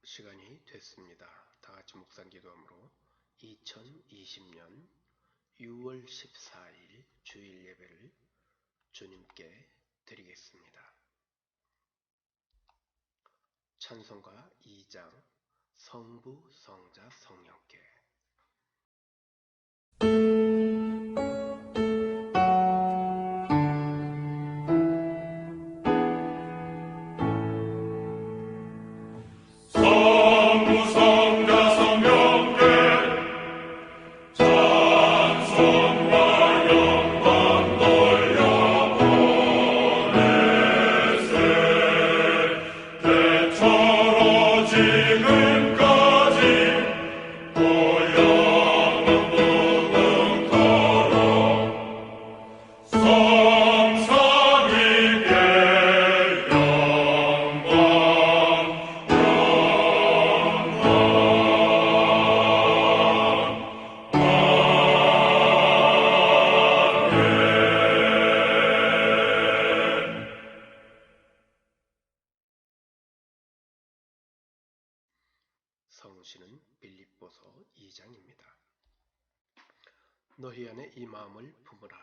시간이 됐습니다. 다 같이 묵상 기도함으로 2020년 6월 14일 주일 예배를 주님께 드리겠습니다. 찬송가 2장 성부, 성자, 성령께. 성시는 빌립보서 2장입니다. 너희 안에 이 마음을 품으라.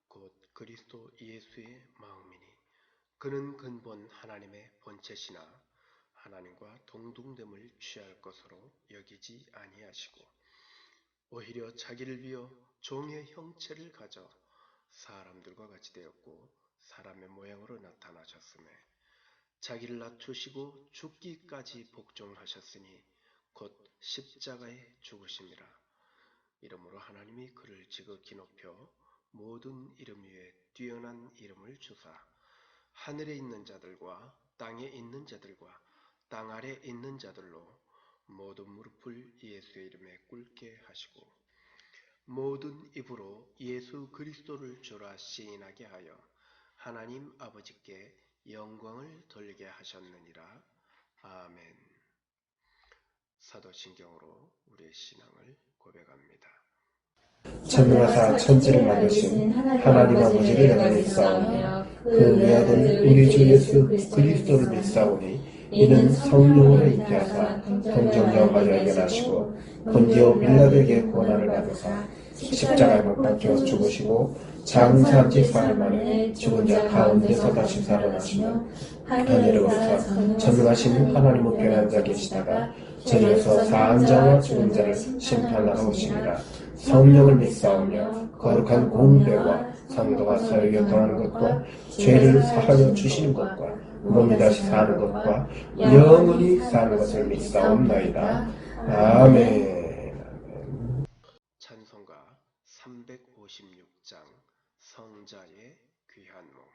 곧 그리스도 예수의 마음이니 그는 근본 하나님의 본체시나 하나님과 동등됨을 취할 것으로 여기지 아니하시고 오히려 자기를 비어 종의 형체를 가져 사람들과 같이 되었고 사람의 모양으로 나타나셨으며 자기를 낮추시고 죽기까지 복종하셨으니 곧 십자가에 죽으심이라. 이러므로 하나님이 그를 지극히 높여 모든 이름 위에 뛰어난 이름을 주사 하늘에 있는 자들과 땅에 있는 자들과 땅 아래 있는 자들로 모든 무릎을 예수의 이름에 꿇게 하시고 모든 입으로 예수 그리스도를 주라 시인하게 하여 하나님 아버지께 영광을 돌리게 하셨느니라. 아멘. 사도신경으로 우리의 신앙을 고백합니다. 전능하사 천지를 만드신 하나님 아버지를 내가 믿사오니 그 외아들 우리 주 예수 그리스도를 믿사오니 이는 성령으로 잉태하사 동정녀 마리아에게 나시고 본디오 빌라도에게 고난을 받으사 십자가에 못 박혀 죽으시고 장사한 지 사흘 만에 죽은 자 가운데서 다시 살아나시며 하늘에 오르사 전능하신 하나님 우편에 앉아 계시다가 저리에서 사한 자와 죽은 자를 심판하러 오시리라. 성령을 믿사오며 거룩한 공회와 성도가 서로 교통하는 것과 죄를 사하여 주시는 것과 몸이 다시 사는 것과 영원히 사는 것을 믿사옵나이다. 아멘. 찬송가 356장 성자의 귀한 몸.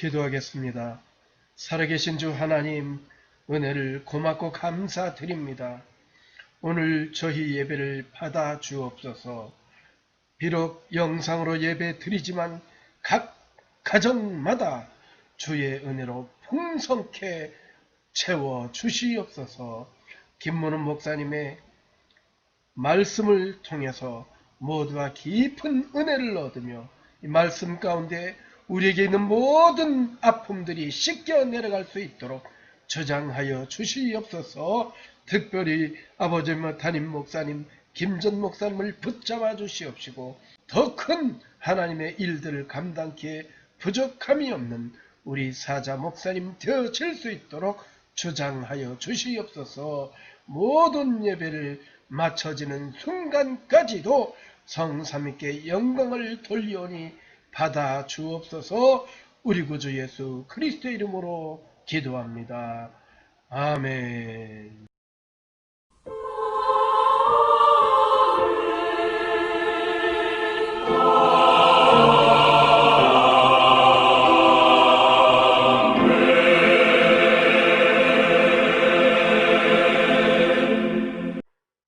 기도하겠습니다. 살아계신 주 하나님, 은혜를 고맙고 감사드립니다. 오늘 저희 예배를 받아 주옵소서. 비록 영상으로 예배 드리지만 각 가정마다 주의 은혜로 풍성케 채워 주시옵소서. 김문훈 목사님의 말씀을 통해서 모두가 깊은 은혜를 얻으며 이 말씀 가운데 우리에게 있는 모든 아픔들이 씻겨 내려갈 수 있도록 저장하여 주시옵소서. 특별히 아버지와 담임 목사님 김전 목사님을 붙잡아 주시옵시고 더 큰 하나님의 일들을 감당기에 부족함이 없는 우리 사자 목사님 되어질 수 있도록 주장하여 주시옵소서. 모든 예배를 마쳐지는 순간까지도 성삼위께 영광을 돌리오니 받아 주옵소서. 우리 구주 예수 그리스도의 이름으로 기도합니다. 아멘.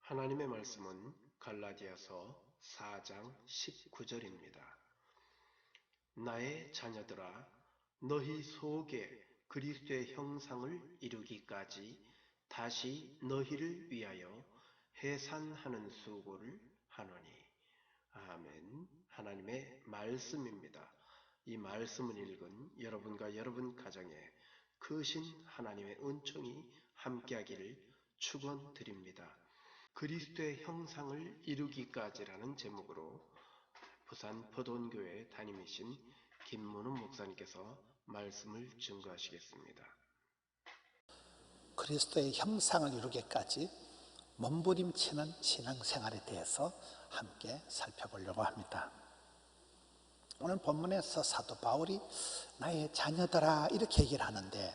하나님의 말씀은 갈라디아서 4장 19절입니다. 나의 자녀들아, 너희 속에 그리스도의 형상을 이루기까지 다시 너희를 위하여 해산하는 수고를 하노니. 아멘. 하나님의 말씀입니다. 이 말씀을 읽은 여러분과 여러분 가정에 크신 하나님의 은총이 함께하기를 축원드립니다. 그리스도의 형상을 이루기까지라는 제목으로 부산 포도원교회 담임이신 김문훈 목사님께서 말씀을 증거하시겠습니다. 그리스도의 형상을 이루기까지 몸부림치는 신앙생활에 대해서 함께 살펴보려고 합니다. 오늘 본문에서 사도 바울이 나의 자녀들아 이렇게 얘기를 하는데,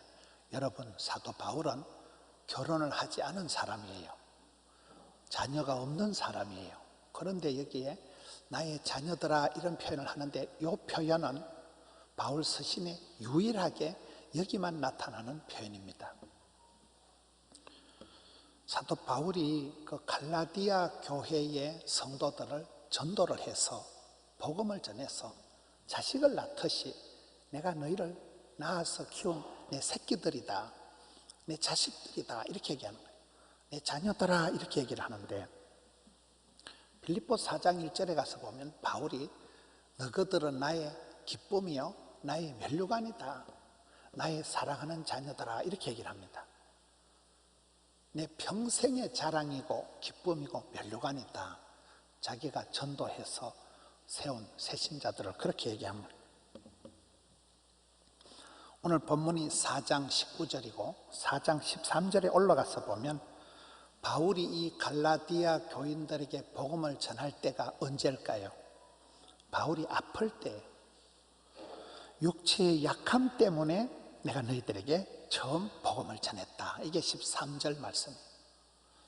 여러분, 사도 바울은 결혼을 하지 않은 사람이에요. 자녀가 없는 사람이에요. 그런데 여기에 나의 자녀들아 이런 표현을 하는데, 이 표현은 바울 서신에 유일하게 여기만 나타나는 표현입니다. 사도 바울이 그 갈라디아 교회의 성도들을 전도를 해서 복음을 전해서 자식을 낳듯이 내가 너희를 낳아서 키운 내 새끼들이다, 내 자식들이다 이렇게 얘기하는 거예요. 내 자녀들아 이렇게 얘기를 하는데, 빌립보 4장 1절에 가서 보면 바울이 너희들은 나의 기쁨이요 나의 면류관이다, 나의 사랑하는 자녀들아 이렇게 얘기를 합니다. 내 평생의 자랑이고 기쁨이고 면류관이다. 자기가 전도해서 세운 새신자들을 그렇게 얘기합니다. 오늘 본문이 4장 19절이고 4장 13절에 올라가서 보면 바울이 이 갈라디아 교인들에게 복음을 전할 때가 언제일까요? 바울이 아플 때, 육체의 약함 때문에 내가 너희들에게 처음 복음을 전했다. 이게 13절 말씀이에요.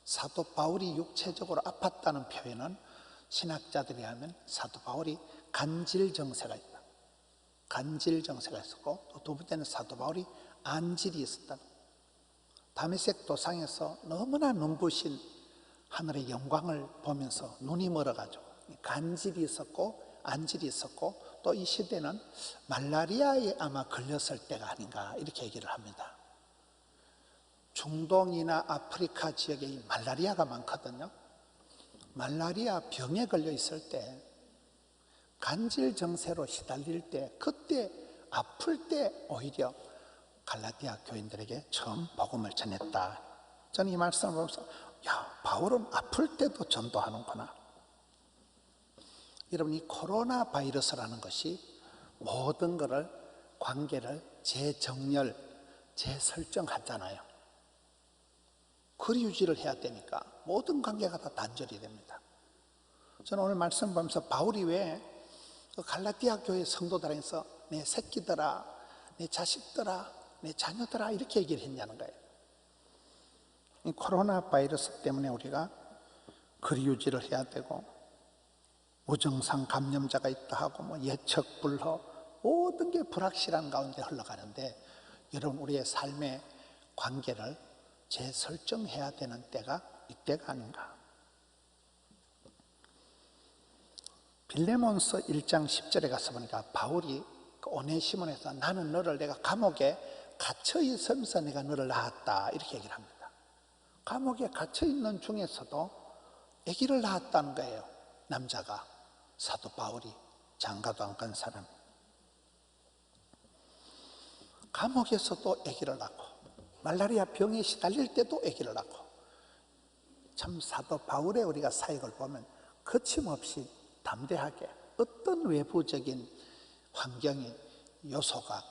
사도 바울이 육체적으로 아팠다는 표현은 신학자들이 하면 사도 바울이 간질정세가 있다. 간질정세가 있었고, 또 두 번째는 사도 바울이 안질이 있었다. 다메섹 도상에서 너무나 눈부신 하늘의 영광을 보면서 눈이 멀어가지고 간질이 있었고 안질이 있었고, 또 이 시대는 말라리아에 아마 걸렸을 때가 아닌가 이렇게 얘기를 합니다. 중동이나 아프리카 지역에 이 말라리아가 많거든요. 말라리아 병에 걸려 있을 때, 간질 정세로 시달릴 때, 그때 아플 때 오히려 갈라디아 교인들에게 처음 복음을 전했다. 저는 이 말씀을 보면서 바울은 아플 때도 전도하는구나. 여러분, 이 코로나 바이러스라는 것이 모든 것을, 관계를 재정렬, 재설정하잖아요. 거리 유지를 해야 되니까 모든 관계가 다 단절이 됩니다. 저는 오늘 말씀 보면서 바울이 왜 갈라디아 교회 성도들에서 내 새끼들아, 내 자식들아, 내 자녀들아 이렇게 얘기를 했냐는 거예요. 이 코로나 바이러스 때문에 우리가 거리 유지를 해야 되고, 무증상 감염자가 있다 하고 예측 불허 모든 게 불확실한 가운데 흘러가는데, 여러분, 우리의 삶의 관계를 재설정해야 되는 때가 이때가 아닌가. 빌레몬서 1장 10절에 가서 보니까 바울이 오네시몬에서 나는 너를 내가 감옥에 갇혀 있으면서 내가 너를 낳았다 이렇게 얘기를 합니다. 감옥에 갇혀 있는 중에서도 아기를 낳았다는 거예요. 남자가, 사도 바울이, 장가도 안 간 사람. 감옥에서도 아기를 낳고 말라리아 병에 시달릴 때도 아기를 낳고, 참 사도 바울의 우리가 사역을 보면 거침없이 담대하게 어떤 외부적인 환경의 요소가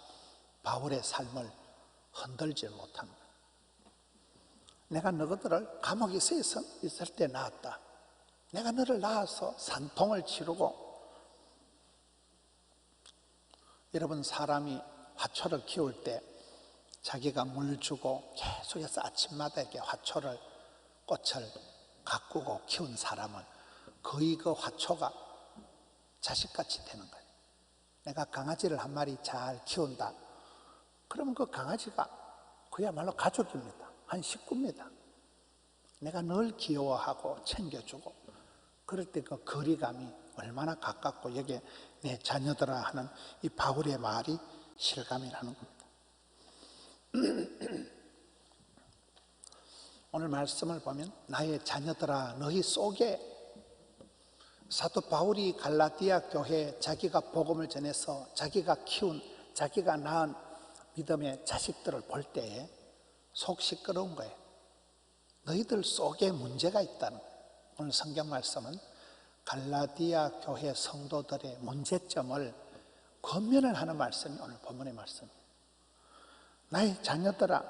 바울의 삶을 흔들지 못합니다. 내가 너희들을 감옥에 있을 때 낳았다. 내가 너를 낳아서 산통을 치르고. 여러분, 사람이 화초를 키울 때 자기가 물 주고 계속해서 아침마다 이렇게 화초를, 꽃을 가꾸고 키운 사람은 거의 그 화초가 자식같이 되는 거예요. 내가 강아지를 한 마리 잘 키운다. 그러면 그 강아지가 그야말로 가족입니다. 한 식구입니다. 내가 늘 귀여워하고 챙겨주고, 그럴 때 그 거리감이 얼마나 가깝고, 여기에 내 자녀들아 하는 이 바울의 말이 실감이라는 겁니다. 오늘 말씀을 보면 나의 자녀들아 너희 속에, 사도 바울이 갈라디아 교회에 자기가 복음을 전해서 자기가 키운, 자기가 낳은 믿음의 자식들을 볼 때에 속 시끄러운 거예요. 너희들 속에 문제가 있다는 거예요. 오늘 성경 말씀은 갈라디아 교회 성도들의 문제점을 권면을 하는 말씀이 오늘 본문의 말씀이에요. 나의 자녀들아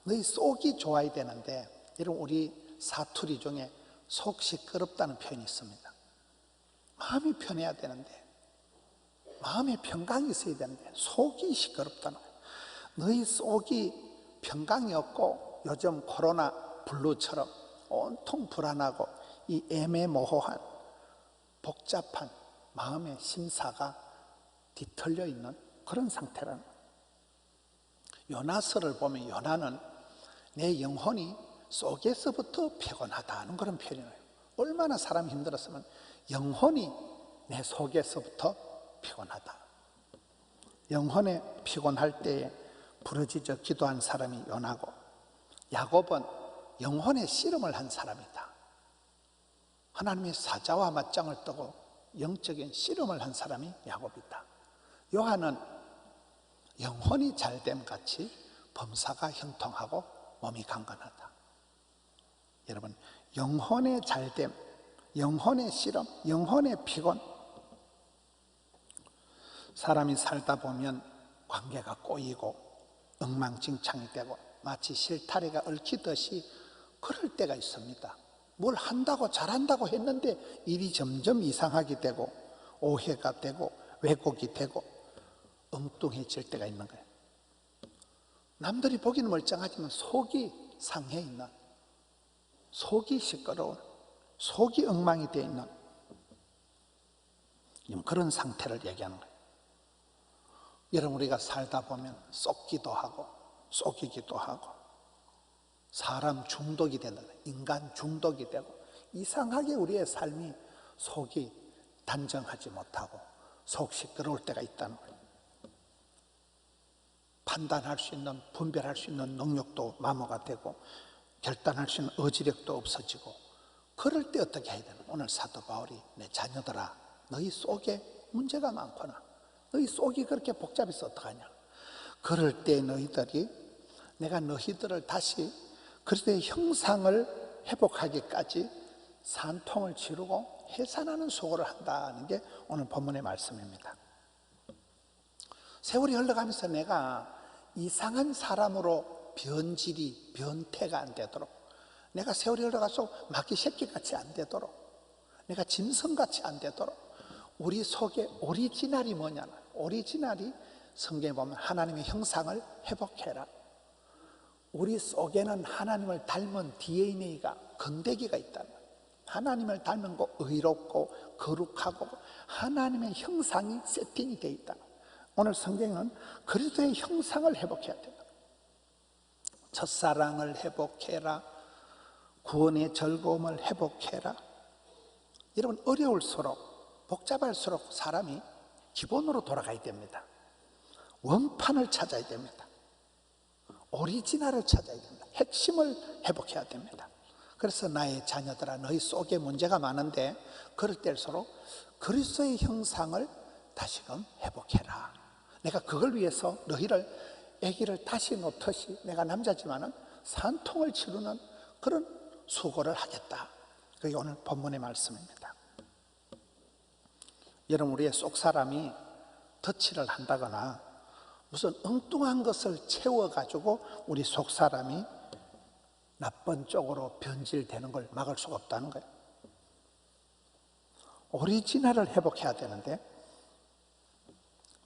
너희 속이 좋아야 되는데, 여러분, 우리 사투리 중에 속 시끄럽다는 표현이 있습니다. 마음이 편해야 되는데, 마음에 평강이 있어야 되는데 속이 시끄럽다는 거예요. 너희 속이 평강이 없고 요즘 코로나 블루처럼 온통 불안하고 이 애매모호한 복잡한 마음의 심사가 뒤틀려 있는 그런 상태라는 거예요. 요나서를 보면 요나는 내 영혼이 속에서부터 피곤하다는 그런 표현이에요. 얼마나 사람이 힘들었으면 영혼이 내 속에서부터 피곤하다. 영혼에 피곤할 때에 부르짖어 기도한 사람이 요나고, 야곱은 영혼의 씨름을 한 사람이다. 하나님의 사자와 맞짱을 뜨고 영적인 씨름을 한 사람이 야곱이다. 요한은 영혼이 잘됨 같이 범사가 형통하고 몸이 강건하다. 여러분, 영혼의 잘됨, 영혼의 씨름, 영혼의 피곤. 사람이 살다 보면 관계가 꼬이고 엉망진창이 되고 마치 실타래가 얽히듯이 그럴 때가 있습니다. 뭘 한다고 잘한다고 했는데 일이 점점 이상하게 되고 오해가 되고 왜곡이 되고 엉뚱해질 때가 있는 거예요. 남들이 보기는 멀쩡하지만 속이 상해 있는, 속이 시끄러운, 속이 엉망이 되어 있는 그런 상태를 얘기하는 거예요. 여러분, 우리가 살다 보면 쏟기도 하고 속이기도 하고 사람 중독이 된다, 인간 중독이 되고 이상하게 우리의 삶이 속이 단정하지 못하고 속 시끄러울 때가 있다는 거예요. 판단할 수 있는, 분별할 수 있는 능력도 마모가 되고 결단할 수 있는 의지력도 없어지고, 그럴 때 어떻게 해야 되나? 오늘 사도 바울이 내 자녀들아 너희 속에 문제가 많구나, 너희 속이 그렇게 복잡해서 어떡하냐. 그럴 때 너희들이, 내가 너희들을 다시 그리스도의 형상을 회복하기까지 산통을 치르고 해산하는 수고를 한다는 게 오늘 본문의 말씀입니다. 세월이 흘러가면서 내가 이상한 사람으로 변질이, 변태가 안 되도록, 내가 세월이 흘러가서 마귀 새끼같이 안 되도록, 내가 짐승같이 안 되도록 우리 속에 오리지널이 뭐냐면, 오리지널이 성경에 보면 하나님의 형상을 회복해라. 우리 속에는 하나님을 닮은 DNA가, 건데기가 있다는 거예요. 하나님을 닮은 거 의롭고 거룩하고 하나님의 형상이 세팅이 되어 있다. 오늘 성경은 그리스도의 형상을 회복해야 된다. 첫사랑을 회복해라. 구원의 즐거움을 회복해라. 여러분, 어려울수록 복잡할수록 사람이 기본으로 돌아가야 됩니다. 원판을 찾아야 됩니다. 오리지널을 찾아야 됩니다. 핵심을 회복해야 됩니다. 그래서 나의 자녀들아, 너희 속에 문제가 많은데 그럴 때일수록 그리스도의 형상을 다시금 회복해라. 내가 그걸 위해서 너희를 아기를 다시 놓듯이 내가 남자지만은 산통을 치르는 그런 수고를 하겠다. 그게 오늘 본문의 말씀입니다. 여러분, 우리의 속 사람이 덧칠을 한다거나 무슨 엉뚱한 것을 채워가지고 우리 속 사람이 나쁜 쪽으로 변질되는 걸 막을 수가 없다는 거예요. 오리지널을 회복해야 되는데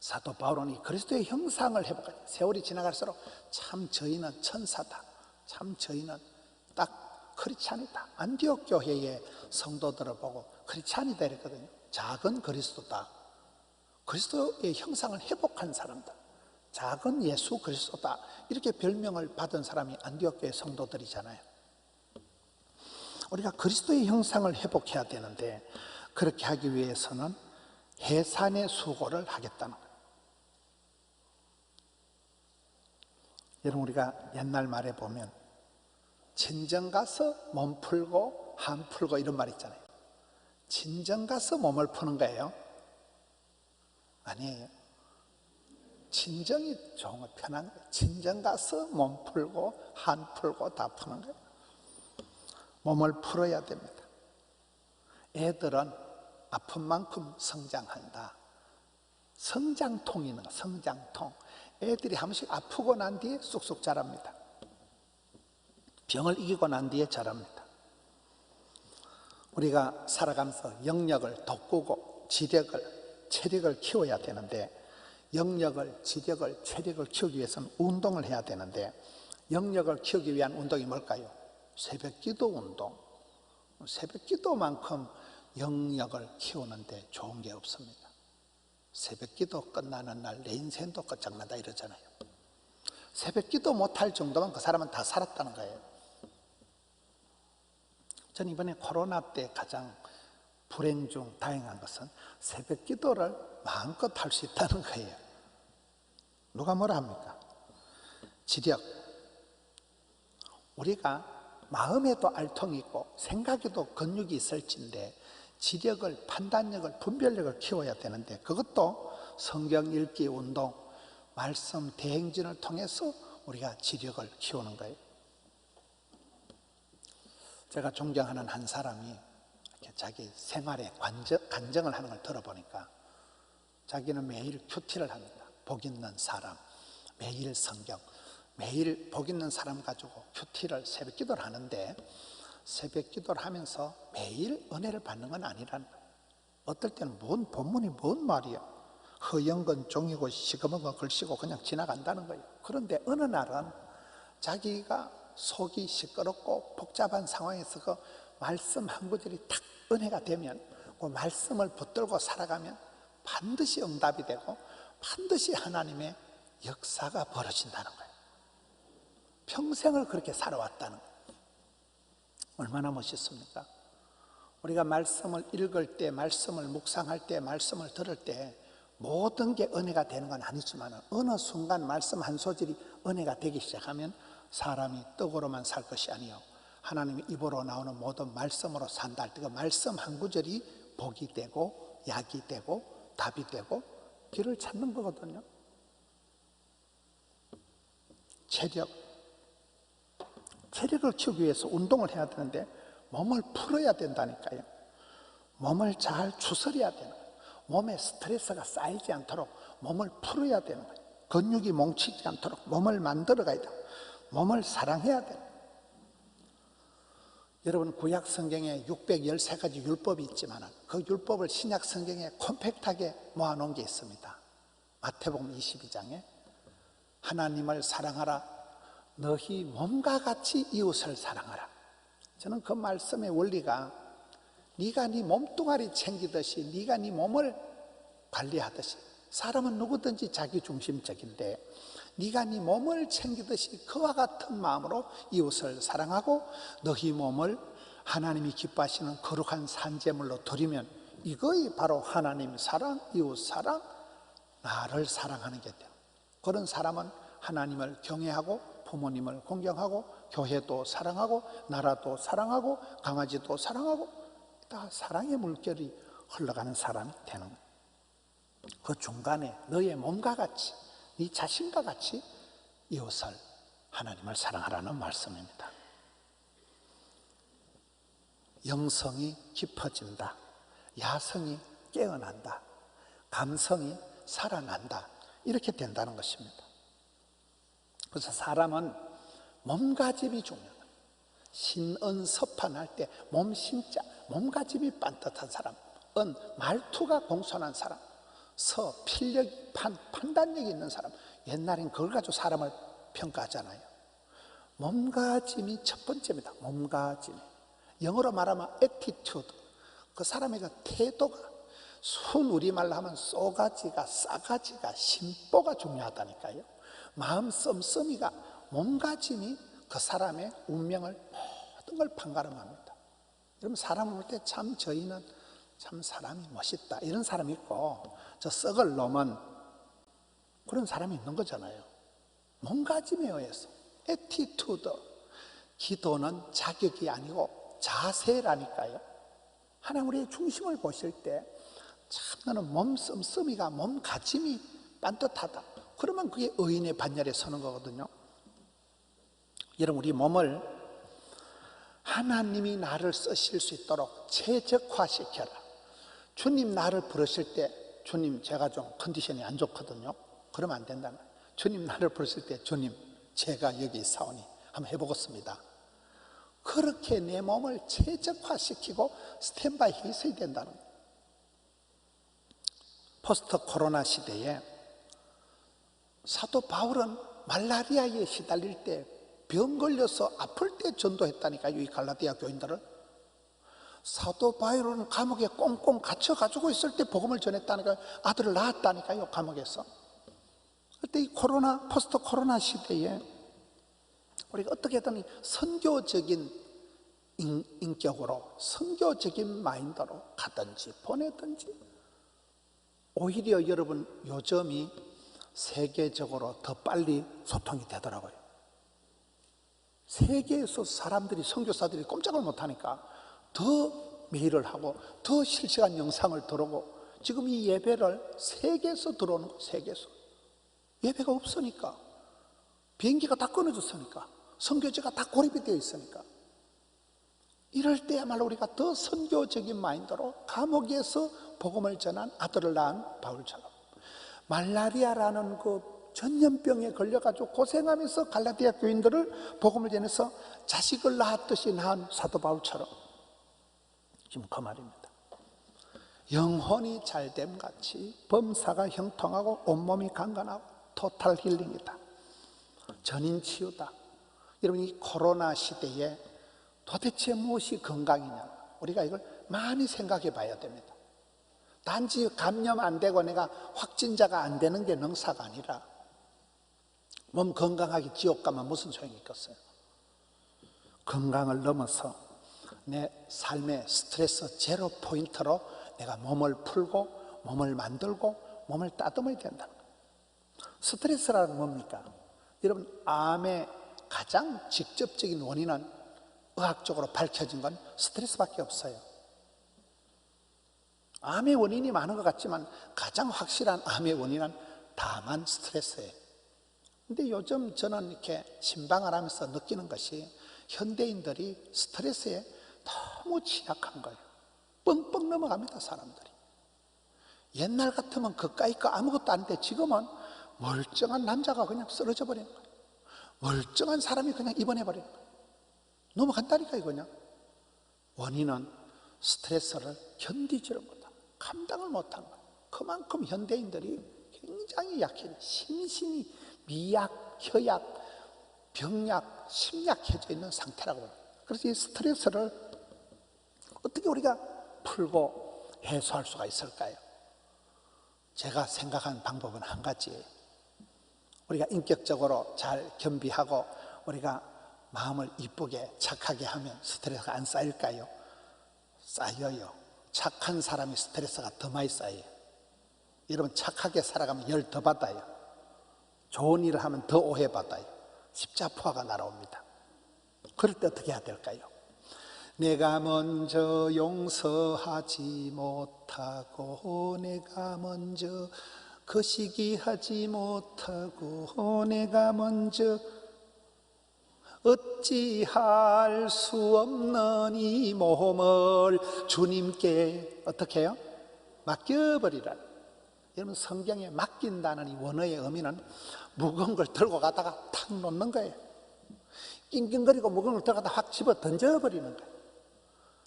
사도 바울은 이 그리스도의 형상을 회복하죠. 세월이 지나갈수록 참 저희는 천사다, 참 저희는 딱 크리스찬이다. 안디옥 교회의 성도들을 보고 크리스찬이다 이랬거든요. 작은 그리스도다. 그리스도의 형상을 회복한 사람다. 작은 예수 그리스도다. 이렇게 별명을 받은 사람이 안디옥 교회 성도들이잖아요. 우리가 그리스도의 형상을 회복해야 되는데 그렇게 하기 위해서는 해산의 수고를 하겠다는 거예요. 여러분, 우리가 옛날 말에 보면 친정 가서 몸 풀고 한 풀고 이런 말 있잖아요. 친정 가서 몸을 푸는 거예요? 아니에요. 친정이 좋은 거, 편한 거예요. 친정 가서 몸 풀고 한 풀고 다 푸는 거예요. 몸을 풀어야 됩니다. 애들은 아픈 만큼 성장한다. 성장통이 있는 거, 성장통. 애들이 한 번씩 아프고 난 뒤에 쑥쑥 자랍니다. 병을 이기고 난 뒤에 자랍니다. 우리가 살아가면서 영력을 돋구고 지력을, 체력을 키워야 되는데 영력을, 지력을, 체력을 키우기 위해서는 운동을 해야 되는데 영력을 키우기 위한 운동이 뭘까요? 새벽기도 운동. 새벽기도만큼 영력을 키우는데 좋은 게 없습니다. 새벽기도 끝나는 날 내 인생도 끝장난다 이러잖아요. 새벽기도 못할 정도면 그 사람은 다 살았다는 거예요. 전 이번에 코로나 때 가장 불행 중 다행한 것은 새벽기도를 마음껏 할 수 있다는 거예요. 누가 뭐라 합니까? 지력. 우리가 마음에도 알통이 있고 생각에도 근육이 있을진데 지력을, 판단력을, 분별력을 키워야 되는데 그것도 성경 읽기 운동, 말씀 대행진을 통해서 우리가 지력을 키우는 거예요. 제가 존경하는 한 사람이 이렇게 자기 생활에 간증을 하는 걸 들어보니까 자기는 매일 큐티를 합니다. 복 있는 사람, 매일 성경, 매일 복 있는 사람 가지고 큐티를 새벽 기도를 하는데 새벽 기도를 하면서 매일 은혜를 받는 건 아니라는 거예요. 어떨 때는 뭔 본문이 뭔 말이야. 허영건 종이고 시커먼 거 글씨고 그냥 지나간다는 거예요. 그런데 어느 날은 자기가 속이 시끄럽고 복잡한 상황에서 그 말씀 한 구절이 탁 은혜가 되면 그 말씀을 붙들고 살아가면 반드시 응답이 되고 반드시 하나님의 역사가 벌어진다는 거예요. 평생을 그렇게 살아왔다는 거예요. 얼마나 멋있습니까? 우리가 말씀을 읽을 때, 말씀을 묵상할 때, 말씀을 들을 때 모든 게 은혜가 되는 건 아니지만 어느 순간 말씀 한 소절이 은혜가 되기 시작하면 사람이 떡으로만 살 것이 아니요 하나님의 입으로 나오는 모든 말씀으로 산다 할 때 그 말씀 한 구절이 복이 되고 약이 되고 답이 되고 길을 찾는 거거든요. 체력을 키우기 위해서 운동을 해야 되는데 몸을 풀어야 된다니까요. 몸을 잘 추스려야 되는 거예요. 몸에 스트레스가 쌓이지 않도록 몸을 풀어야 되는 거예요. 근육이 뭉치지 않도록 몸을 만들어 가야 돼요. 몸을 사랑해야 돼요. 여러분, 구약 성경에 613가지 율법이 있지만 그 율법을 신약 성경에 콤팩트하게 모아놓은 게 있습니다. 마태복음 22장에 하나님을 사랑하라, 너희 몸과 같이 이웃을 사랑하라. 저는 그 말씀의 원리가 네가 네 몸뚱아리 챙기듯이 네가 네 몸을 관리하듯이 사람은 누구든지 자기중심적인데 네가 네 몸을 챙기듯이 그와 같은 마음으로 이웃을 사랑하고 너희 몸을 하나님이 기뻐하시는 거룩한 산제물로 드리면 이것이 바로 하나님 사랑, 이웃 사랑, 나를 사랑하는 게 돼요. 그런 사람은 하나님을 경외하고 부모님을 공경하고 교회도 사랑하고 나라도 사랑하고 강아지도 사랑하고 다 사랑의 물결이 흘러가는 사람이 되는 거예요. 그 중간에 너의 몸과 같이 네 자신과 같이 이웃을 하나님을 사랑하라는 말씀입니다. 영성이 깊어진다. 야성이 깨어난다. 감성이 살아난다. 이렇게 된다는 것입니다. 그래서 사람은 몸가짐이 중요해요. 신은섭한할 때 몸신자, 몸가짐이 반듯한 사람, 은 말투가 공손한 사람, 서 필력이 판단력이 있는 사람. 옛날엔 그걸 가지고 사람을 평가하잖아요. 몸가짐이 첫 번째입니다. 몸가짐. 영어로 말하면 attitude. 그 사람의 그 태도가, 순 우리말로 하면 쏘가지가, 싸가지가, 심보가 중요하다니까요. 마음 씀씀이가, 몸가짐이 그 사람의 운명을 모든 걸 판가름합니다. 여러분 사람을 볼 때 참 저희는 참 사람이 멋있다 이런 사람이 있고 저 썩을 놈은 그런 사람이 있는 거잖아요. 몸가짐에 의해서 애티튜드. 기도는 자격이 아니고 자세라니까요. 하나님 우리의 중심을 보실 때 참 나는 몸 씀씀이가, 몸가짐이 반듯하다. 그러면 그게 의인의 반열에 서는 거거든요. 여러분 우리 몸을 하나님이 나를 쓰실 수 있도록 최적화시켜라. 주님 나를 부르실 때 주님 제가 좀 컨디션이 안 좋거든요. 그러면 안 된다는 거예요. 주님 나를 부르실 때 주님 제가 여기 있사오니 한번 해보겠습니다. 그렇게 내 몸을 최적화시키고 스탠바이에 있어야 된다는 거예요. 포스트 코로나 시대에 사도 바울은 말라리아에 시달릴 때 병 걸려서 아플 때 전도했다니까요. 이 갈라디아 교인들을. 사도 바울은 감옥에 꽁꽁 갇혀가지고 있을 때 복음을 전했다니까요. 아들을 낳았다니까요. 감옥에서. 그때 이 코로나, 포스트 코로나 시대에 우리가 어떻게든 선교적인 인격으로, 선교적인 마인드로 가든지 보내든지, 오히려 여러분 요즘이 세계적으로 더 빨리 소통이 되더라고요. 세계에서 사람들이, 선교사들이 꼼짝을 못하니까 더 메일을 하고 더 실시간 영상을 들어오고, 지금 이 예배를 세계에서 들어오는 거예요. 세계에서. 예배가 없으니까, 비행기가 다 끊어졌으니까, 선교지가 다 고립이 되어 있으니까, 이럴 때야말로 우리가 더 선교적인 마인드로 감옥에서 복음을 전한 아들을 낳은 바울처럼, 말라리아라는 그 전염병에 걸려가지고 고생하면서 갈라디아 교인들을 복음을 전해서 자식을 낳았듯이 낳은 사도 바울처럼 지금 그 말입니다. 영혼이 잘됨 같이 범사가 형통하고 온몸이 강건하고 토탈 힐링이다. 전인 치유다. 여러분 이 코로나 시대에 도대체 무엇이 건강이냐, 우리가 이걸 많이 생각해 봐야 됩니다. 단지 감염 안 되고 내가 확진자가 안 되는 게 능사가 아니라, 몸 건강하게 지옥 가면 무슨 소용이 있겠어요. 건강을 넘어서 내 삶의 스트레스 제로 포인트로 내가 몸을 풀고 몸을 만들고 몸을 따듬어야 된다는 거예요. 스트레스라는 건 뭡니까? 여러분 암의 가장 직접적인 원인은 의학적으로 밝혀진 건 스트레스밖에 없어요. 암의 원인이 많은 것 같지만 가장 확실한 암의 원인은 다만 스트레스예요. 근데 요즘 저는 이렇게 신방을 하면서 느끼는 것이 현대인들이 스트레스에 너무 취약한 거예요. 뻥뻥 넘어갑니다, 사람들이. 옛날 같으면 그까이 거 아무것도 아닌데 지금은 멀쩡한 남자가 그냥 쓰러져 버리는 거예요. 멀쩡한 사람이 그냥 입원해 버리는 거예요. 넘어간다니까요, 그냥. 원인은 스트레스를 견디지를 못하고 감당을 못하는 거예요. 그만큼 현대인들이 굉장히 약해요. 심신이 미약, 혈약, 병약, 심약해져 있는 상태라고 합니다. 그래서 이 스트레스를 어떻게 우리가 풀고 해소할 수가 있을까요? 제가 생각하는 방법은 한 가지예요. 우리가 인격적으로 잘 겸비하고 우리가 마음을 이쁘게 착하게 하면 스트레스가 안 쌓일까요? 쌓여요. 착한 사람이 스트레스가 더 많이 쌓여요. 여러분, 착하게 살아가면 열 더 받아요. 좋은 일을 하면 더 오해받아요. 십자포화가 날아옵니다. 그럴 때 어떻게 해야 될까요? 내가 먼저 용서하지 못하고, 내가 먼저 거시기하지 못하고, 내가 먼저 어찌할 수 없는 이 몸을 주님께 어떻게 해요? 맡겨버리라. 여러분, 성경에 맡긴다는 이 원어의 의미는 무거운 걸 들고 가다가 탁 놓는 거예요. 낑낑거리고 무거운 걸 들고 가다가 확 집어 던져버리는 거예요.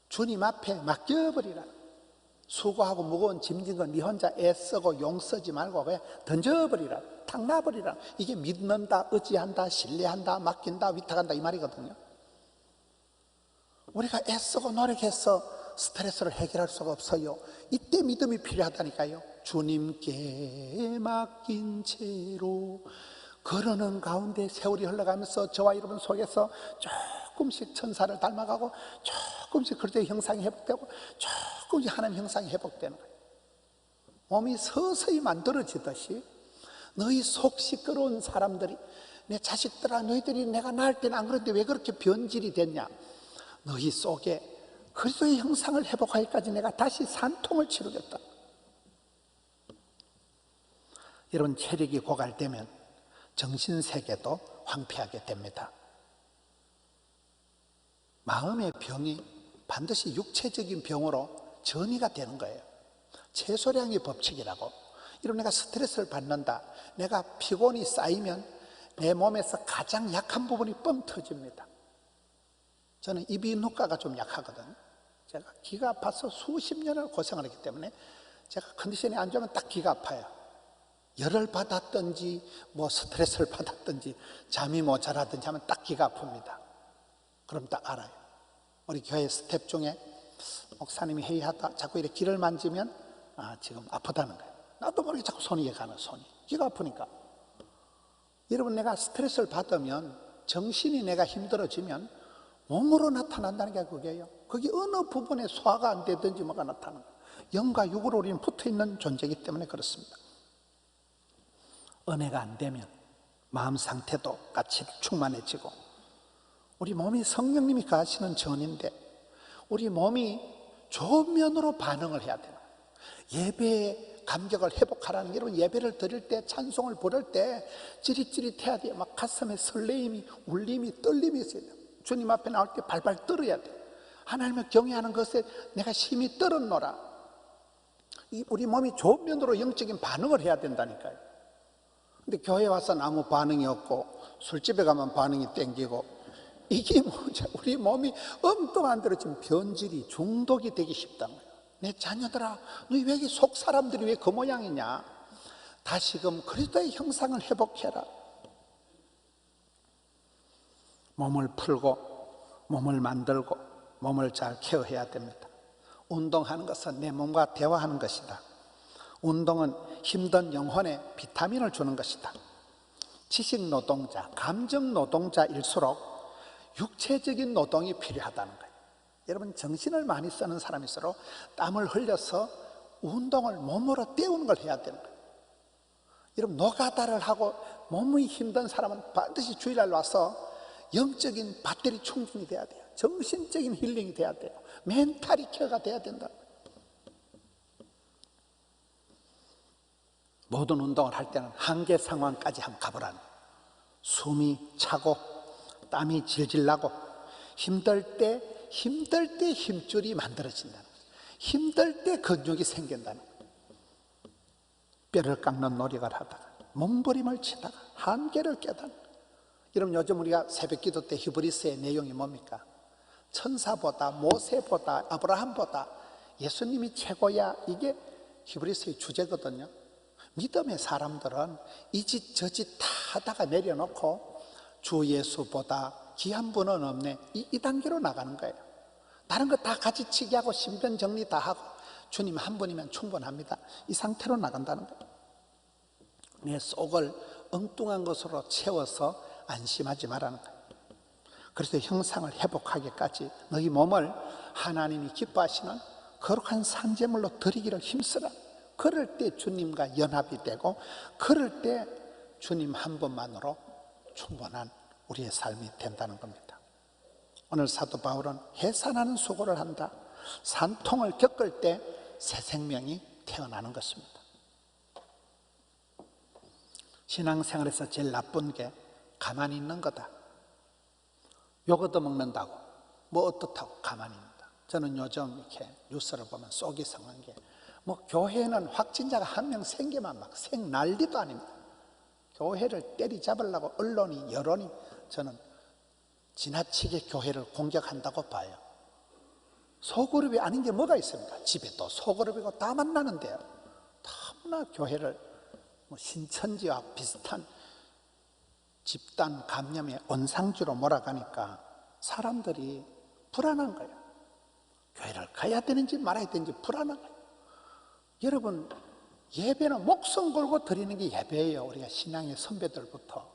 주님 앞에 맡겨버리라. 수고하고 무거운 짐진 건 네 혼자 애쓰고 용쓰지 말고 그냥 던져버리라. 탁 놔버리라. 이게 믿는다, 의지한다, 신뢰한다, 맡긴다, 위탁한다 이 말이거든요. 우리가 애쓰고 노력해서 스트레스를 해결할 수가 없어요. 이때 믿음이 필요하다니까요. 주님께 맡긴 채로 걸어는 가운데 세월이 흘러가면서 저와 여러분 속에서 조금씩 천사를 닮아가고 조금씩 그리스도의 형상이 회복되고 조금씩 하나님의 형상이 회복되는 거예요. 몸이 서서히 만들어지듯이 너희 속 시끄러운 사람들이, 내 자식들아, 너희들이 내가 낳을 때는 안 그런데 왜 그렇게 변질이 됐냐? 너희 속에 그리스도의 형상을 회복하기까지 내가 다시 산통을 치르겠다. 여러분, 체력이 고갈되면 정신세계도 황폐하게 됩니다. 마음의 병이 반드시 육체적인 병으로 전이가 되는 거예요. 최소량의 법칙이라고. 이러면 내가 스트레스를 받는다, 내가 피곤이 쌓이면 내 몸에서 가장 약한 부분이 뻥 터집니다. 저는 이비인후과가 좀 약하거든요. 제가 기가 아파서 수십 년을 고생을 했기 때문에 제가 컨디션이 안 좋으면 딱 기가 아파요. 열을 받았든지 뭐 스트레스를 받았든지 잠이 모자라든지 하면 딱 기가 아픕니다. 그럼 딱 알아요. 우리 교회 스텝 중에 목사님이 회의하다 자꾸 이렇게 귀를 만지면 지금 아프다는 거예요. 나도 모르게 자꾸 손이 가는, 손이 귀가 아프니까. 여러분, 내가 스트레스를 받으면, 정신이 내가 힘들어지면 몸으로 나타난다는 게 그게요. 그게 어느 부분에 소화가 안 되든지 뭐가 나타나는 거예요. 영과 육으로 우리는 붙어있는 존재이기 때문에 그렇습니다. 은혜가 안 되면 마음 상태도 같이 충만해지고, 우리 몸이 성령님이 가시는 전인데 우리 몸이 좋은 면으로 반응을 해야 돼요. 예배의 감격을 회복하라는 게, 여러분, 예배를 드릴 때, 찬송을 부를 때 찌릿찌릿해야 돼요. 막 가슴에 설레임이, 울림이, 떨림이 있어야 돼요. 주님 앞에 나올 때 발발 떨어야 돼요. 하나님을 경외하는 것에 내가 심히 떨었노라. 우리 몸이 좋은 면으로 영적인 반응을 해야 된다니까요. 근데 교회 와서는 아무 반응이 없고 술집에 가면 반응이 땡기고, 이게 뭐죠? 우리 몸이 엉뚱한 대로 지금 변질이, 중독이 되기 쉽다는 거예요. 내 자녀들아, 너희 왜 속 사람들이 왜 그 모양이냐? 다시금 그리스도의 형상을 회복해라. 몸을 풀고 몸을 만들고 몸을 잘 케어해야 됩니다. 운동하는 것은 내 몸과 대화하는 것이다. 운동은 힘든 영혼에 비타민을 주는 것이다. 지식 노동자, 감정 노동자일수록 육체적인 노동이 필요하다는 거예요. 여러분, 정신을 많이 쓰는 사람일수록 땀을 흘려서 운동을 몸으로 때우는 걸 해야 되는 거예요. 여러분, 노가다를 하고 몸이 힘든 사람은 반드시 주일날 와서 영적인 배터리 충전이 돼야 돼요. 정신적인 힐링이 돼야 돼요. 멘탈이 케어가 돼야 된다. 모든 운동을 할 때는 한계 상황까지 한번 가보라는 거예요. 숨이 차고 땀이 질질 나고 힘들 때 힘줄이 만들어진다는 거예요. 힘들 때 근육이 생긴다는 거예요. 뼈를 깎는 노력을 하다가 몸부림을 치다가 한계를 깨닫는 거예요. 여러분, 요즘 우리가 새벽기도 때 히브리서의 내용이 뭡니까? 천사보다, 모세보다, 아브라함보다 예수님이 최고야. 이게 히브리서의 주제거든요. 믿음의 사람들은 이 짓 저 짓 다 하다가 내려놓고 주 예수보다 귀한 분은 없네, 이 단계로 나가는 거예요. 다른 거 다 같이 치기하고 신변 정리 다 하고 주님 한 분이면 충분합니다. 이 상태로 나간다는 거예요. 내 속을 엉뚱한 것으로 채워서 안심하지 말라는 거예요. 그래서 형상을 회복하기까지 너희 몸을 하나님이 기뻐하시는 거룩한 산제물로 드리기를 힘쓰라. 그럴 때 주님과 연합이 되고, 그럴 때 주님 한 분만으로 충분한 우리의 삶이 된다는 겁니다. 오늘 사도 바울은 해산하는 수고를 한다. 산통을 겪을 때 새 생명이 태어나는 것입니다. 신앙생활에서 제일 나쁜 게 가만히 있는 거다. 욕 얻어먹는다고 뭐 어떻다고 가만히 있는다. 저는 요즘 이렇게 뉴스를 보면 속이 상한 게, 뭐 교회는 확진자가 한 명 생기면 막 생난리도 아닙니다. 교회를 때리잡으려고 언론이, 여론이, 저는 지나치게 교회를 공격한다고 봐요. 소그룹이 아닌 게 뭐가 있습니까? 집에 또 소그룹이고 다 만나는데요. 너무나 교회를 뭐 신천지와 비슷한 집단 감염의 온상주로 몰아가니까 사람들이 불안한 거예요. 교회를 가야 되는지 말아야 되는지 불안한 거예요. 여러분, 예배는 목숨 걸고 드리는 게 예배예요. 우리가 신앙의 선배들부터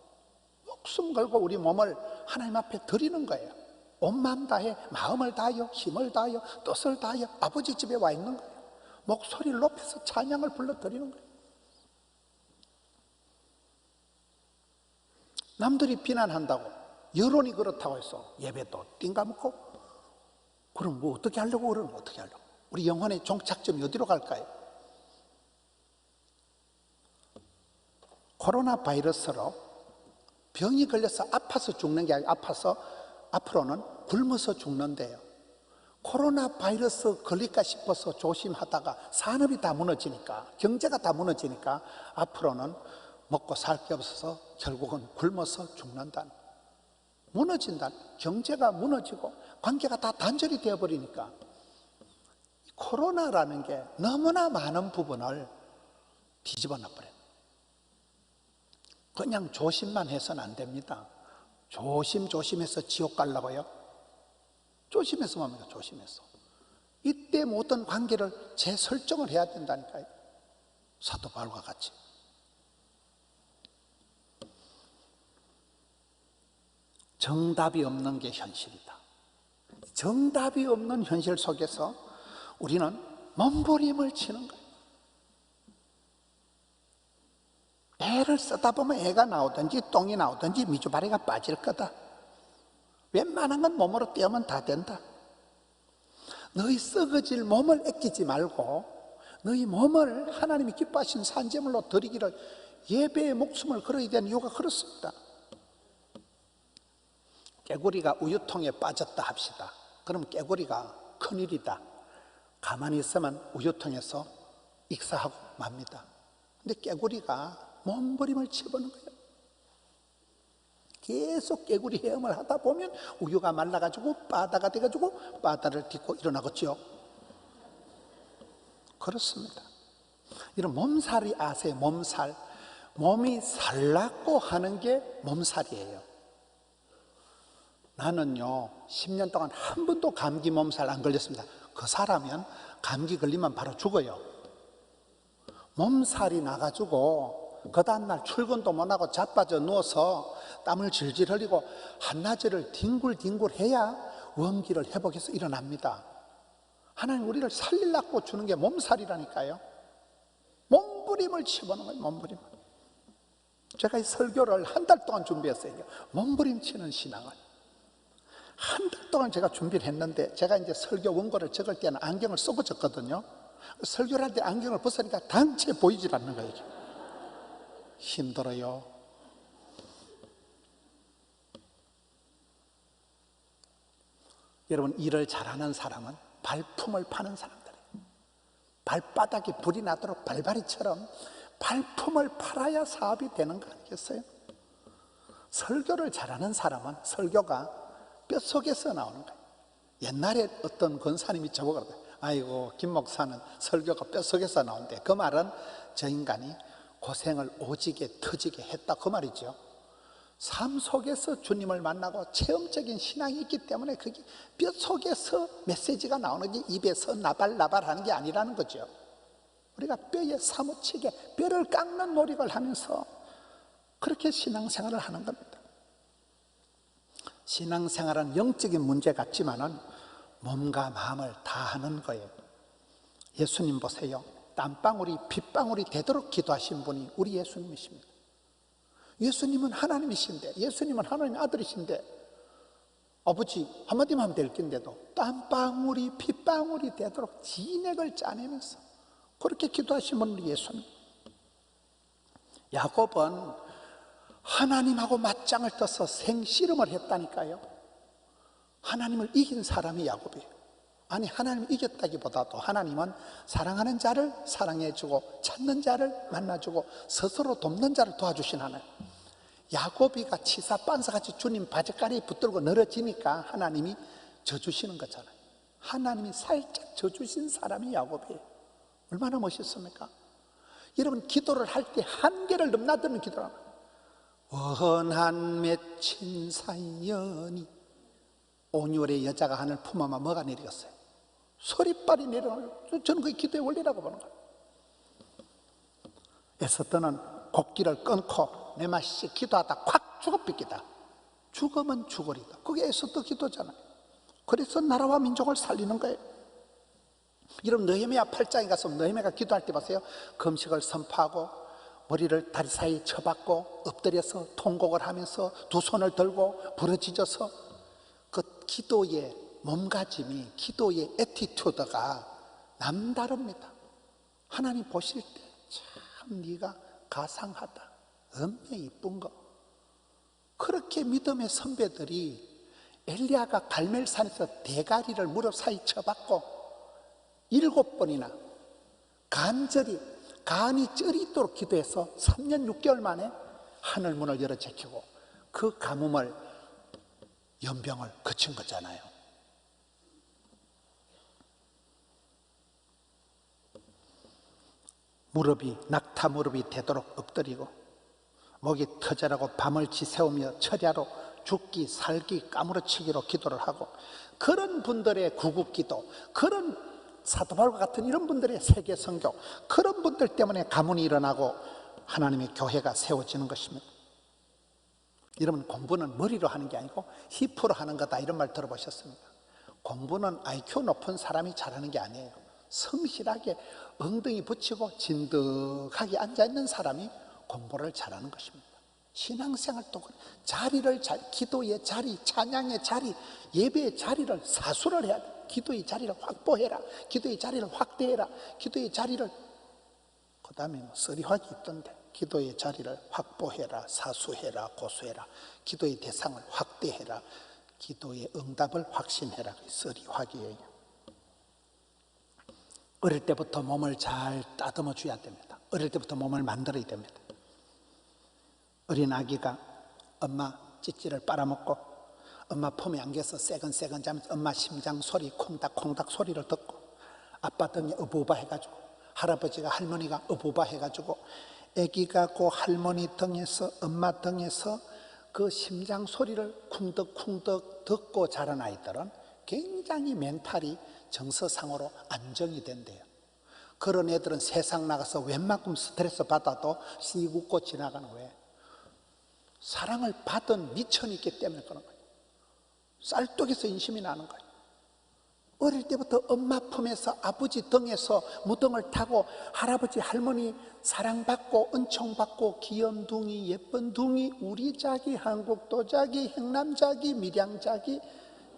목숨 걸고 우리 몸을 하나님 앞에 드리는 거예요. 온 마음 다해, 마음을 다하여, 힘을 다하여, 뜻을 다하여 아버지 집에 와 있는 거예요. 목소리를 높여서 찬양을 불러 드리는 거예요. 남들이 비난한다고, 여론이 그렇다고 해서 예배도 띵가먹고, 그럼 뭐 어떻게 하려고, 그러면 어떻게 하려고? 우리 영혼의 종착점이 어디로 갈까요? 코로나 바이러스로 병이 걸려서 아파서 죽는 게 아니라 아파서 앞으로는 굶어서 죽는데요. 코로나 바이러스 걸릴까 싶어서 조심하다가 산업이 다 무너지니까, 경제가 다 무너지니까 앞으로는 먹고 살 게 없어서 결국은 굶어서 죽는다는, 무너진다는, 경제가 무너지고 관계가 다 단절이 되어버리니까 코로나라는 게 너무나 많은 부분을 뒤집어 놔버려요. 그냥 조심만 해서는 안 됩니다. 조심해서 지옥 가려고요? 조심해서 뭡니까? 조심해서. 이때 모든 관계를 재설정을 해야 된다니까요. 사도 바울과 같이. 정답이 없는 게 현실이다. 정답이 없는 현실 속에서 우리는 몸부림을 치는 거예요. 애를 쓰다 보면 애가 나오든지 똥이 나오든지 미주바리가 빠질 거다. 웬만한 건 몸으로 떼우면 다 된다. 너희 썩어질 몸을 아끼지 말고 너희 몸을 하나님이 기뻐하신 산제물로 드리기를, 예배의 목숨을 걸어야 되는 이유가 그렇습니다. 깨구리가 우유통에 빠졌다 합시다. 그럼 깨구리가 큰일이다. 가만히 있으면 우유통에서 익사하고 맙니다. 근데 깨구리가 몸부림을 쳐보는 거예요. 계속 깨구리 헤엄을 하다 보면 우유가 말라가지고 바다가 돼가지고 바다를 딛고 일어나겠죠. 그렇습니다. 이런 몸살이 아세요? 몸살. 몸이 살라고 하는 게 몸살이에요. 나는요 10년 동안 한 번도 감기 몸살 안 걸렸습니다. 그 사람은 감기 걸리면 바로 죽어요. 몸살이 나가지고 그 다음날 출근도 못하고 자빠져 누워서 땀을 질질 흘리고 한낮을 뒹굴뒹굴 해야 원기를 회복해서 일어납니다. 하나님 우리를 살리려고 주는 게 몸살이라니까요. 몸부림을 치보는 거예요. 몸부림을. 제가 이 설교를 한 달 동안 준비했어요. 몸부림 치는 신앙을 한 달 동안 제가 준비를 했는데, 제가 이제 설교 원고를 적을 때는 안경을 쓰고 적거든요. 설교를 할 때 안경을 벗으니까 단체 보이질 않는 거예요. 힘들어요. 여러분, 일을 잘하는 사람은 발품을 파는 사람들이에요. 발바닥에 불이 나도록 발바리처럼 발품을 팔아야 사업이 되는 거 아니겠어요? 설교를 잘하는 사람은 설교가 뼛속에서 나오는 거예요. 옛날에 어떤 권사님이 저보고 그러더라고요. 아이고, 김 목사는 설교가 뼛속에서 나온대. 그 말은 저 인간이 고생을 오지게 터지게 했다 그 말이죠. 삶 속에서 주님을 만나고 체험적인 신앙이 있기 때문에 그게 뼈 속에서 메시지가 나오는 게 입에서 나발나발 하는 게 아니라는 거죠. 우리가 뼈에 사무치게 뼈를 깎는 노력을 하면서 그렇게 신앙생활을 하는 겁니다. 신앙생활은 영적인 문제 같지만은 몸과 마음을 다하는 거예요. 예수님 보세요. 땀방울이 핏방울이 되도록 기도하신 분이 우리 예수님이십니다. 예수님은 하나님이신데, 예수님은 하나님 아들이신데, 아버지 한마디만 하면 될 텐데도 땀방울이 핏방울이 되도록 진액을 짜내면서 그렇게 기도하신 분은 우리 예수님. 야곱은 하나님하고 맞짱을 떠서 생씨름을 했다니까요. 하나님을 이긴 사람이 야곱이에요. 아니, 하나님을 이겼다기보다도 하나님은 사랑하는 자를 사랑해주고 찾는 자를 만나주고 스스로 돕는 자를 도와주신 하나님. 야곱이가 치사 빤사같이 주님 바지가리에 붙들고 늘어지니까 하나님이 져주시는 거잖아요. 하나님이 살짝 져주신 사람이 야곱이에요. 얼마나 멋있습니까? 여러분, 기도를 할 때 한계를 넘나드는 기도를 합니다. 원한 맺힌 사연이 온유월의 여자가 하늘 품어마 뭐가 내렸어요? 소리빨이 내려요. 저는 그게 기도의 원리라고 보는 거예요. 에스더는 곡기를 끊고 내 맛이 기도하다 콱 죽어 삐끼다. 죽으면 죽으리다. 그게 에스더 기도잖아요. 그래서 나라와 민족을 살리는 거예요. 여러분, 느헤미야 8장에 가서 느헤미야가 기도할 때 보세요. 금식을 선포하고 머리를 다리 사이에 쳐박고 엎드려서 통곡을 하면서 두 손을 들고 부르짖어서 그 기도의 몸가짐이, 기도의 애티튜드가 남다릅니다. 하나님 보실 때 참 네가 가상하다, 엄청 이쁜 거. 그렇게 믿음의 선배들이 엘리야가 갈멜산에서 대가리를 무릎 사이 쳐박고 7번이나 간이 쩌리도록 기도해서 3년 6개월 만에 하늘 문을 열어 제키고 그 가뭄을 연병을 거친 거잖아요. 낙타 무릎이 되도록 엎드리고 목이 터져라고 밤을 지새우며 철야로 죽기 살기 까무러치기로 기도를 하고, 그런 분들의 구국기도, 그런 사도 바울과 같은 이런 분들의 세계 선교, 그런 분들 때문에 가문이 일어나고 하나님의 교회가 세워지는 것입니다. 여러분, 공부는 머리로 하는 게 아니고 힙으로 하는 거다, 이런 말 들어보셨습니까? 공부는 IQ 높은 사람이 잘하는 게 아니에요. 성실하게 엉덩이 붙이고 진득하게 앉아있는 사람이 공부를 잘하는 것입니다. 신앙생활도 그래. 기도의 자리, 찬양의 자리, 예배의 자리를 사수를 해야 돼. 기도의 자리를 확보해라, 기도의 자리를 확대해라, 기도의 자리를, 그 다음에 쓰리화기 있던데, 기도의 자리를 확보해라, 사수해라, 고수해라, 기도의 대상을 확대해라, 기도의 응답을 확신해라. 쓰리화기예요. 어릴 때부터 몸을 잘 따듬어 줘야 됩니다. 어릴 때부터 몸을 만들어야 됩니다. 어린 아기가 엄마 찌찌를 빨아먹고 엄마 품에 안겨서 새근새근 자면서 엄마 심장 소리, 콩닥콩닥 소리를 듣고 아빠 등에 어부바 해가지고 할아버지가 할머니가 어부바 해가지고 아기가 그 할머니 등에서 엄마 등에서 그 심장 소리를 쿵덕쿵덕 듣고 자란 아이들은 굉장히 멘탈이 정서상으로 안정이 된대요. 그런 애들은 세상 나가서 웬만큼 스트레스 받아도 씩 웃고 지나가는 거예요. 사랑을 받은 미천이 있기 때문에 그런 거예요. 쌀떡에서 인심이 나는 거예요. 어릴 때부터 엄마 품에서 아버지 등에서 무등을 타고 할아버지 할머니 사랑받고 은총받고 귀염둥이 예쁜둥이 우리자기 한국도자기 행남자기 밀양자기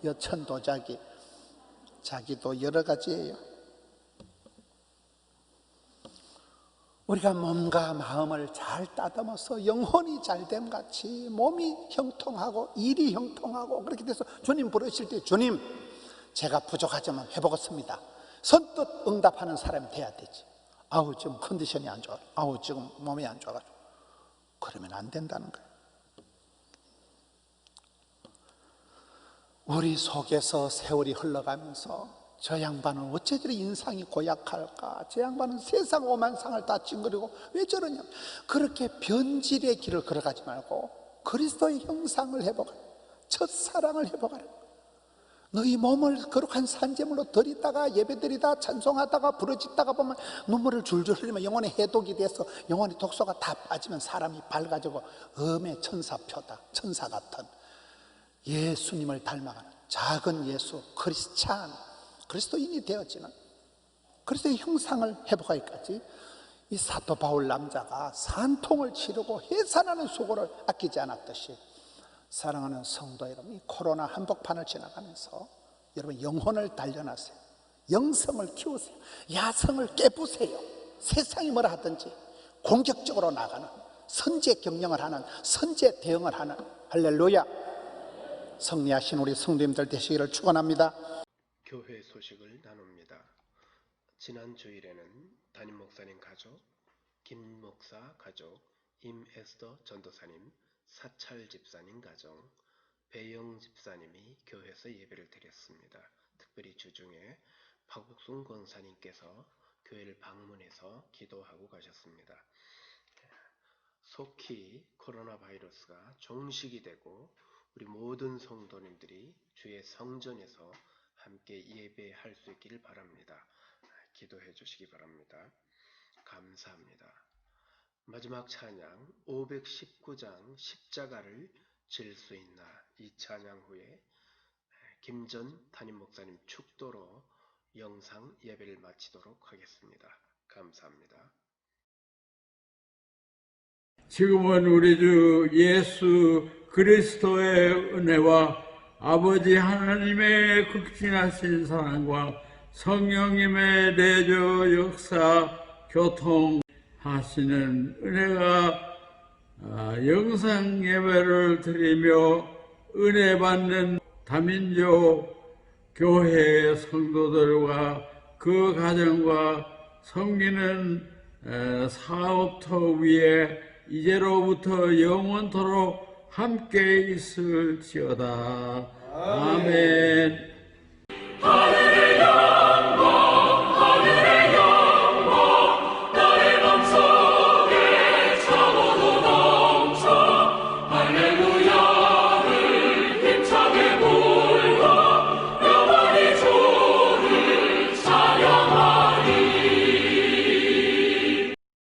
여천도자기, 자기도 여러 가지예요. 우리가 몸과 마음을 잘 따듬어서 영혼이 잘됨 같이 몸이 형통하고 일이 형통하고 그렇게 돼서 주님 부르실 때 주님 제가 부족하지만 해보겠습니다, 선뜻 응답하는 사람이 돼야 되지. 아우 지금 컨디션이 안 좋아, 아우 지금 몸이 안 좋아가지고, 그러면 안 된다는 거예요. 우리 속에서 세월이 흘러가면서 저 양반은 어째 저리 인상이 고약할까, 저 양반은 세상 오만상을 다 찡그리고 왜 저러냐, 그렇게 변질의 길을 걸어가지 말고 그리스도의 형상을 회복하라. 첫사랑을 회복하라. 너희 몸을 거룩한 산제물로 드리다가 예배드리다 찬송하다가 부르짖다가 보면 눈물을 줄줄 흘리면 영혼의 해독이 돼서 영혼의 독소가 다 빠지면 사람이 밝아지고 음의 천사표다. 천사 같은 예수님을 닮아가는 작은 예수 크리스찬 그리스도인이 되어지는 그리스도의 형상을 회복하기까지 이 사도 바울 남자가 산통을 치르고 해산하는 수고를 아끼지 않았듯이 사랑하는 성도 여러분, 이 코로나 한복판을 지나가면서 여러분 영혼을 단련하세요. 영성을 키우세요. 야성을 깨부세요. 세상이 뭐라 하든지 공격적으로 나가는 선제 경영을 하는 선제 대응을 하는 할렐루야 승리하신 우리 성도님들 되시기를 축원합니다. 교회 소식을 나눕니다. 지난 주일에는 담임 목사님 가족, 김 목사 가족, 임에스더 전도사님, 사찰 집사님 가정, 배영 집사님이 교회에서 예배를 드렸습니다. 특별히 주중에 박옥순 권사님께서 교회를 방문해서 기도하고 가셨습니다. 속히 코로나 바이러스가 종식이 되고 우리 모든 성도님들이 주의 성전에서 함께 예배할 수 있기를 바랍니다. 기도해 주시기 바랍니다. 감사합니다. 마지막 찬양 519장 십자가를 질 수 있나, 이 찬양 후에 김전 담임 목사님 축도로 영상 예배를 마치도록 하겠습니다. 감사합니다. 지금은 우리 주 예수 그리스도의 은혜와 아버지 하나님의 극진하신 사랑과 성령님의 내주 역사 교통하시는 은혜가 영상 예배를 드리며 은혜 받는 다민족 교회 성도들과 그 가정과 섬기는 사업터 위에 이제로부터 영원토록 함께 있을지어다. 아멘.